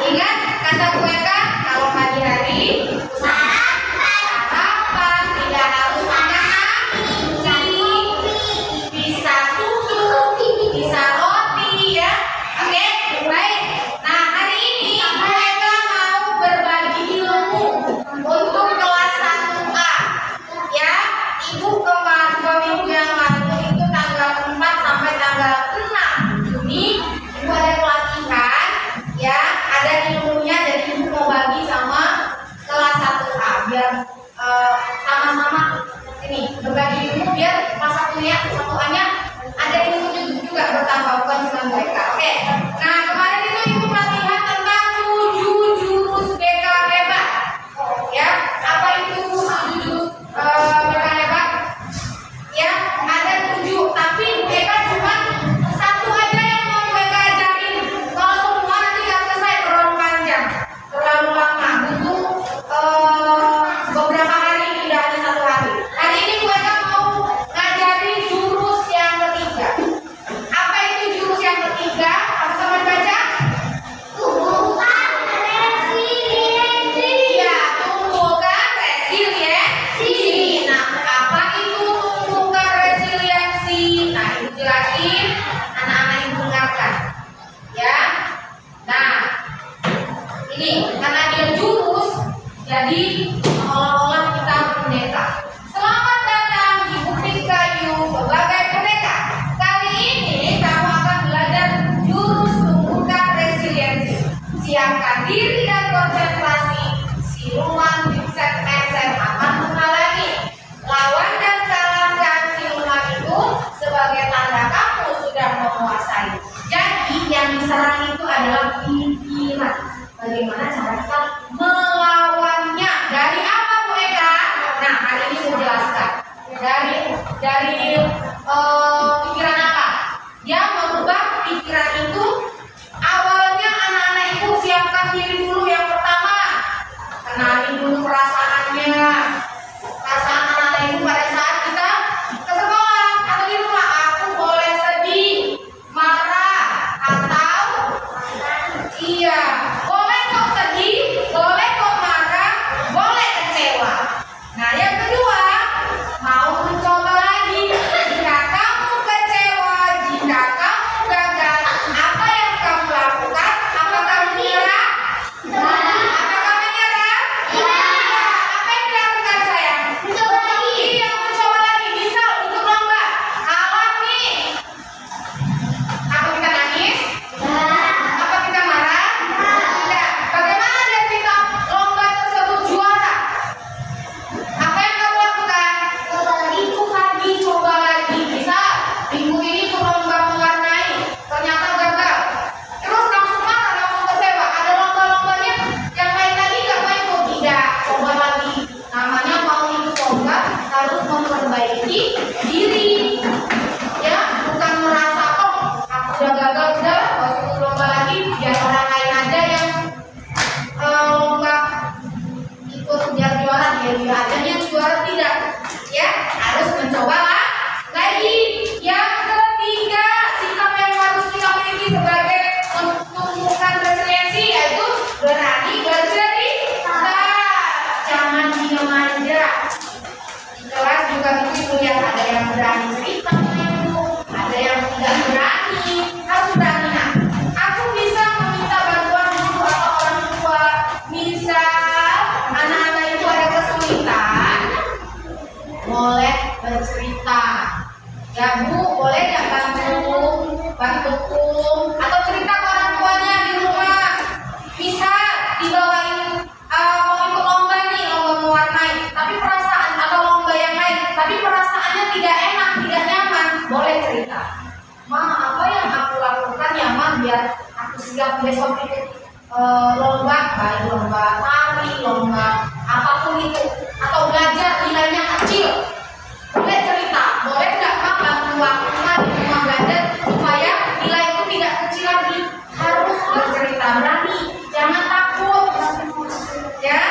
Ingat kata Bu Eka, kalau pagi hari sarapan, tidak harus makan nasi, bisa susu, bisa roti ya. Oke, baik. Nah, hari ini Bu Eka mau berbagi ilmu untuk kelas 1A. Ya, Ibu kemarin 2 minggu yang lalu itu tanggal 4 sampai tanggal 6 Juni Ibu ada pelatihan ya, ada ilmunya, jadi Ibu mau bagi sama kelas 1A biar sama-sama ini berbagi ilmu biar kelas 1A-nya ada ilmunya juga bertambah, bukan cuma mereka. Oke. Nah, kemarin itu Ibu pelatihan tentang 7 jurus BK hebat. Ya, apa itu 7 jurus BK hebat? Ya, ada 7, tapi Bu Eka cuma 1 aja yang mau Bu Eka ajarin. Kalau semua nanti nggak selesai, terlalu panjang, terlalu lama, butuh beberapa hari, tidak hanya 1 hari. Hari ini Bu Eka mau ngajarin jurus yang ketiga. Apa itu jurus yang ketiga? Sama-sama baca. Tumbuhkan resiliensi. Ya, tumbuhkan resiliensi. Nah, apa itu tumbuhkan resiliensi? Nah, Ibu jelasin, anak-anak Ibu dengarkan. Ya. Nah, ini karena dia jurus, jadi seolah-olah kita pendeta. Selamat datang di Bukit Kayu sebagai pendeta. Kali ini kamu akan belajar jurus tumbuhkan resiliensi. Siapkan diri dan konsentrasi. Siluman, mindset akan menghalangi. Lawan dan kalahkan siluman itu sebagai tanda kamu sudah menguasai. Jadi yang diserang itu adalah pikiran. Bagaimana cara kita melawannya? Dari apa Bu Eka? Nah, hari ini saya jelaskan. Dari pikiran apa? Yang merubah pikiran itu awalnya anak-anak Ibu siapkan diri dulu. Yang pertama, kenali dulu perasaannya. Perasaan anak-anak Ibu pada saat kita ke sekolah atau di rumah. Aku boleh sedih, marah, atau iya, boleh kok sedih, boleh kok marah, boleh kecewa. Nah, yang kedua, mau mencoba lagi. Jika kamu kecewa, jika kamu gagal, apa yang kamu lakukan? Apakah menyerah? Apakah menyerah? Iya. Apa yang dilakukan sayang? Mencoba lagi. Iya, mencoba lagi. Misal untuk lomba, kalah nih. Apa kita nangis? Apa kita marah? Tidak. Bagaimana dan kita lomba tersebut juara? Apa yang kamu lakukan? Coba lagi. Bisa minggu ini coba lomba mewarnai, ternyata gagal. Terus langsung marah, langsung kecewa. Ada lomba-lombanya yang lain lagi nggak main kok? Tidak. Coba lagi. Namanya mau ikut lomba harus memperbaiki diri. Ya, bukan merasa oh aku udah gagal, udah harus ikut lomba lagi biar orang lain aja yang lomba ikut biar juara, dia aja yang juara. Tidak. Ya, harus mencoba lagi. Yang ketiga, sikap yang harus kita miliki sebagai menumbuhkan resiliensi yaitu berani bercerita. Jangan diam aja. Di kelas juga Ibu lihat ada yang berani cerita sama Ibu, ada yang tidak berani. Harus berani. Nah, aku bisa meminta bantuan guru atau orang tua. Misal anak-anak itu ada kesulitan, boleh bercerita. Ya Bu, boleh nggak bantu atau cerita ke orang tuanya di rumah. Bisa dibawain mau ikut lomba nih, lomba mewarnai, tapi perasaan atau lomba yang lain, tapi perasaannya tidak enak, tidak nyaman. Boleh cerita. Ma, apa yang aku lakukan ya Ma, biar aku siap besok ikut lomba, baik lomba tari, lomba apapun itu, atau belajar nilainya kecil. Boleh cerita, boleh nggak Pak bantu aku di rumah belajar supaya nilai itu tidak kecil lagi. Harus bercerita, berani, jangan takut. Ya,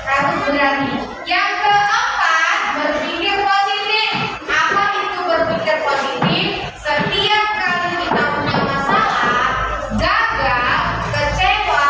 harus berani. Yang keempat, berpikir positif. Apa itu berpikir positif? Setiap kali kita punya masalah, gagal, kecewa,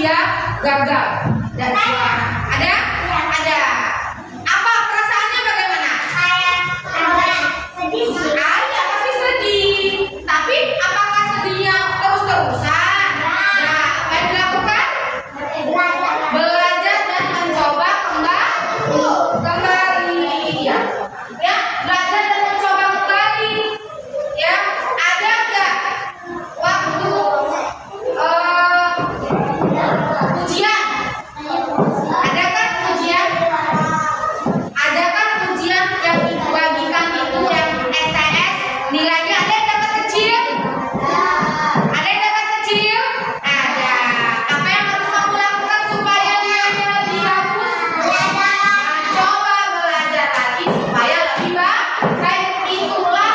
dia gagal dan juara. Ada? Ada. Apa perasaannya bagaimana? Sedih. Ya pasti sedih. Tapi apakah sedihnya terus-terusan? Nah, apa yang dilakukan? Belajar dan mencoba kembali. Ya, belajar dan mencoba kembali. Ya, ada nggak waktu ujian? Ada kan ujian? Ada kan ujian yang dibagikan itu yang STS nilainya ada yang dapat kecil? Ada yang dapat kecil? Ada. Apa yang harus kamu lakukan supaya nilainya lebih bagus? Coba belajar lagi supaya lebih baik. Itulah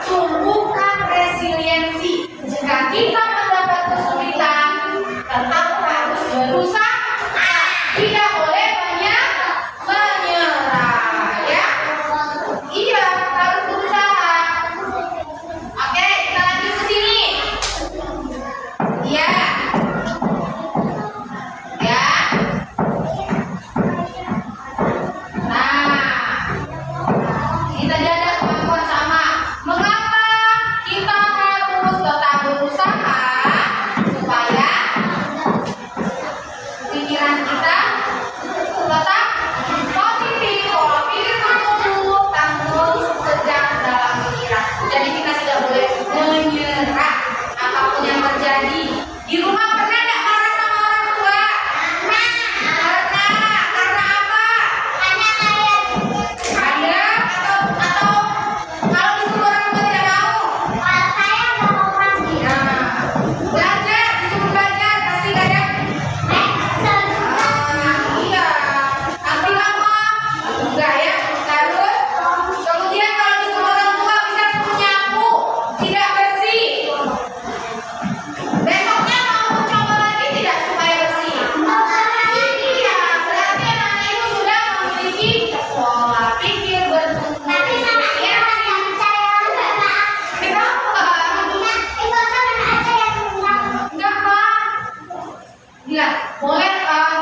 tumbuhkan resiliensi. Jika kita mendapat kesulitan, tetap harus berusaha. Tidak boleh menyerah, ya. Iya, harus berusaha. Oke, kita lanjut ke sini. Ya. Ya. Nah, kita jaga kemampuan sama. Mengapa kita harus tetap berusaha supaya pikiran kita tetap positif, pola pikir tumbuh, tangguh sejak dalam pikiran. Jadi kita tidak boleh menyerah apapun yang terjadi. Di rumah pernah nggak marah sama orang tua? Pernah. Karena apa? Ada atau kalau disuruh orang tua tidak mau? Ya. Belajar, disuruh belajar pasti nggak ada. Iya, nanti lama enggak ya. Terus kemudian kalau disuruh orang tua bisa suruh nyapu, tidak bersih. Besoknya mau mencoba lagi tidak supaya bersih. Iya, berarti anak ibu sudah memiliki pola pikir bertumbuh. Ya, kenapa? Enggak Pak. Ya, boleh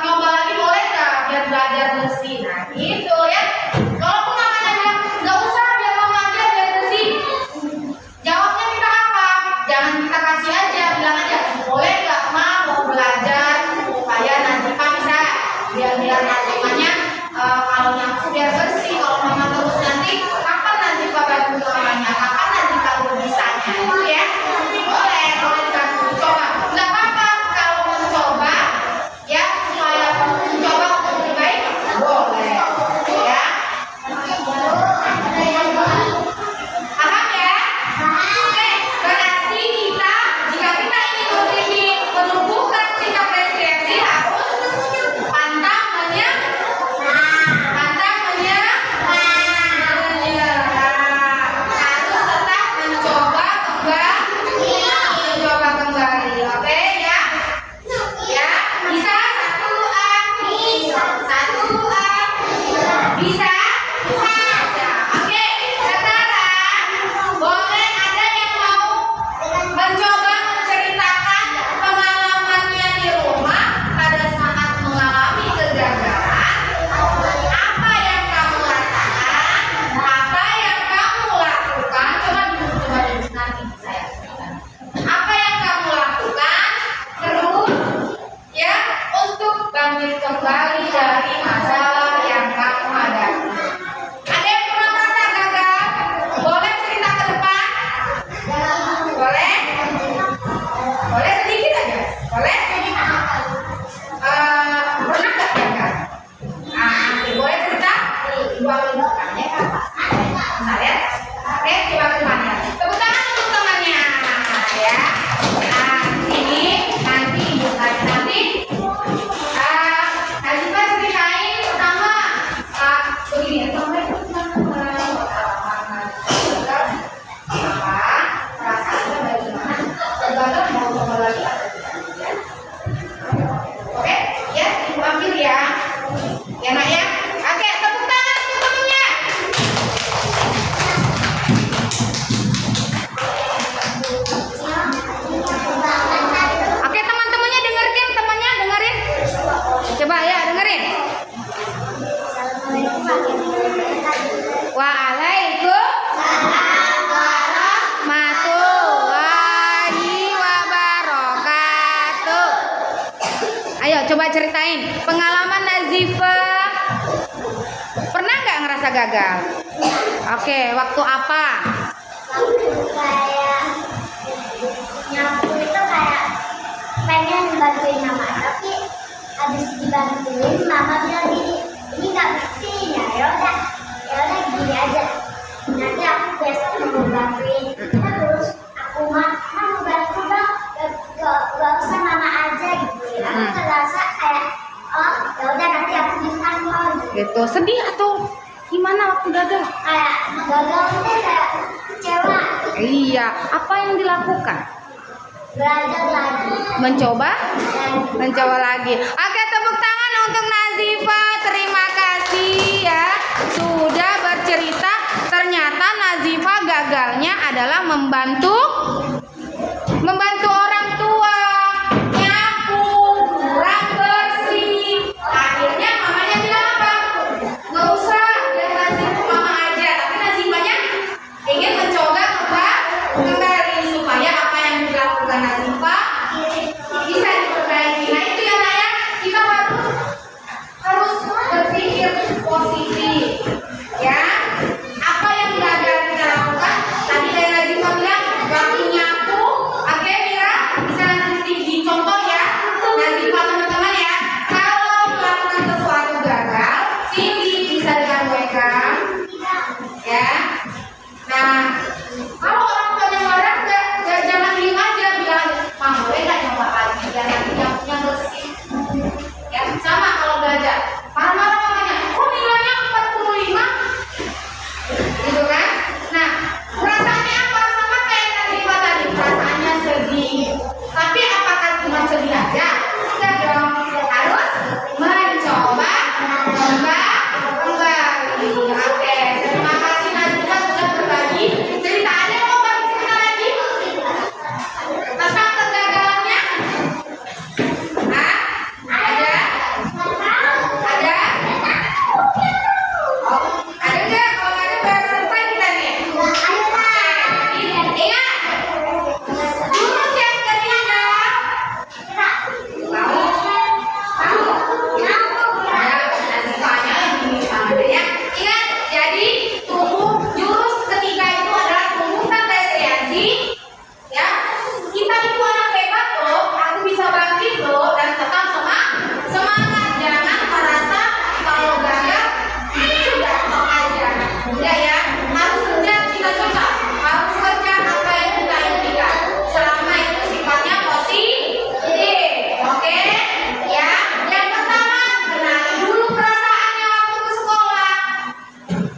nyoba lagi boleh nggak biar belajar bersih? Nah, gitu ya. Kalaupun namanya bilang nggak usah biar mama aja biar bersih. Jawabnya kita apa? Jangan kita kasih aja, bilang aja boleh nggak Ma mau belajar supaya nanti Pak bisa biar namanya kalau nyapu biar bersih. Kalau mama terus nanti kapan nanti Pak bantu mamanya? Kapan nanti kamu bisanya? Itu ya. Boleh dibantu coba. Nggak apa-apa kalau mencoba ya supaya mencoba untuk lebih baik boleh ya. Paham ya? Oke, berarti jika kita ingin menumbuhkan sikap resiliensi harus pantang menyerah. Harus tetap mencoba kembali. Oke ya? Ya, bisa 1A. Bisa? Ya, oke. Sekarang boleh ada yang mau mencoba menceritakan pengalamannya di rumah pada saat mengalami kegagalan. Apa yang kamu rasakan? Apa yang kamu lakukan? Coba dulu nanti saya ceritakan. Apa yang kamu lakukan? Terus ya untuk bangkit kembali dari masalah yang kamu hadapi. Ada yang pernah merasa gagal? Boleh cerita ke depan? Boleh? Boleh sedikit aja? Boleh? Pernah nggak gagal? Boleh cerita? Ibu ambil depannya kan? Bentar ya. Oke, coba ke depannya. Tepuk tangan untuk temannya ya. Nah, sini nanti ibu kasih nanti. Najibah ceritain pertama begini ya, perasaannya bagaimana? Gagal mau coba lagi atau tidak? Oke, ya ibu ambil ya. Ya nak ya. Oke, tepuk tangan untuk temannya. Oke, teman-temannya dengerin. coba ceritain pengalaman Nazifa. Pernah nggak ngerasa gagal? Oke, waktu apa? Waktu kayak nyapu itu kayak pengen bantuin mama, tapi habis dibantuin mama bilang ini nggak bersih ya udah gini aja, nanti aku besok mau bantuin. Terus aku mau bantu dong, gak usah mama aja gitu ya. Aku ngerasa kayak oh ya udah nanti aku bisa kok Gitu. Sedih atau gimana waktu gagal? kayak gagal itu kayak kecewa. Iya, apa yang dilakukan? Belajar lagi Mencoba lagi. Oke, tepuk tangan untuk Nazifa. Terima kasih ya sudah bercerita. Ternyata Nazifa gagalnya adalah membantu orang tua, nyapu, kurang bersih. Akhirnya mamanya bilang apa? Nggak usah, biar Nazifa mama aja. Tapi Nazifanya ingin mencoba kembali supaya apa yang dilakukan Nazifa bisa diperbaiki. Nah itu ya Naya, kita harus berpikir positif ya. Apa yang gagal kita lakukan? Tadi dari Nazifa bilang waktu nyapu. Oke Mira, bisa nanti dicontoh ya Nazifa teman-teman ya. Kalau melakukan sesuatu gagal, Cindy bisa dengan WK ya. Nah, kalau orang tuanya marah, jangan diem aja, bilang, "Mama, boleh nggak nyoba lagi biar nanti nyapunya bersih?" Ya, sama kalau belajar. Marah-marah mamanya, "Kok nilainya 45?" Gitu kan? Nah, perasaannya apa? Sama kayak Nazifa tadi, perasaannya sedih. Tapi apakah cuma sedih aja? Enggak dong, harus mencoba kembali. Oke, terima kasih Nazifa sudah berbagi cerita. Ada yang mau bagi cerita lagi tentang kegagalannya? Hah? Ada? Oh, ada nggak? Kalau nggak ada baru selesai kita nih. Ingat, jurus yang ketiga. Tahu? Ya, Nazifanya lagi ada ya. Ingat, jadi jurus ketiga itu adalah tumbuhkan resiliensi. Ya, kita itu anak hebat loh. Aku bisa bangkit loh dan tetap semangat. Jangan merasa kalau gagal sudah stop aja. Udah ya, harus kerja cita-cita, harus kerja apa yang kita impikan. Selama itu sifatnya positif, oke? Ya, yang pertama kenali dulu perasaannya waktu ke sekolah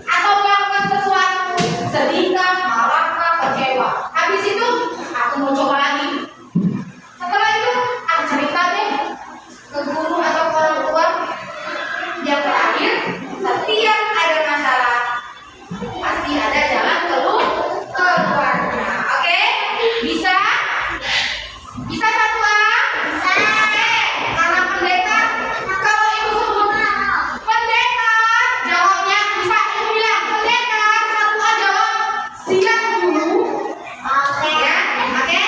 atau melakukan sesuatu, sedihkah, marahkah, kecewa. Habis itu aku mau coba lagi. Setelah itu aku cerita deh ke guru atau ke orang tua. Yang terakhir, setiap ada masalah pasti ada jalan keluarnya. Oke? Bisa? Bisa Satwa? Bisa. Oke. Karena pendekar, kalau ibu sebut pendekar, jawabnya bisa. Ibu bilang pendekar, Satwa jawab siap dulu. Oke. Ya? Oke?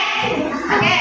Oke.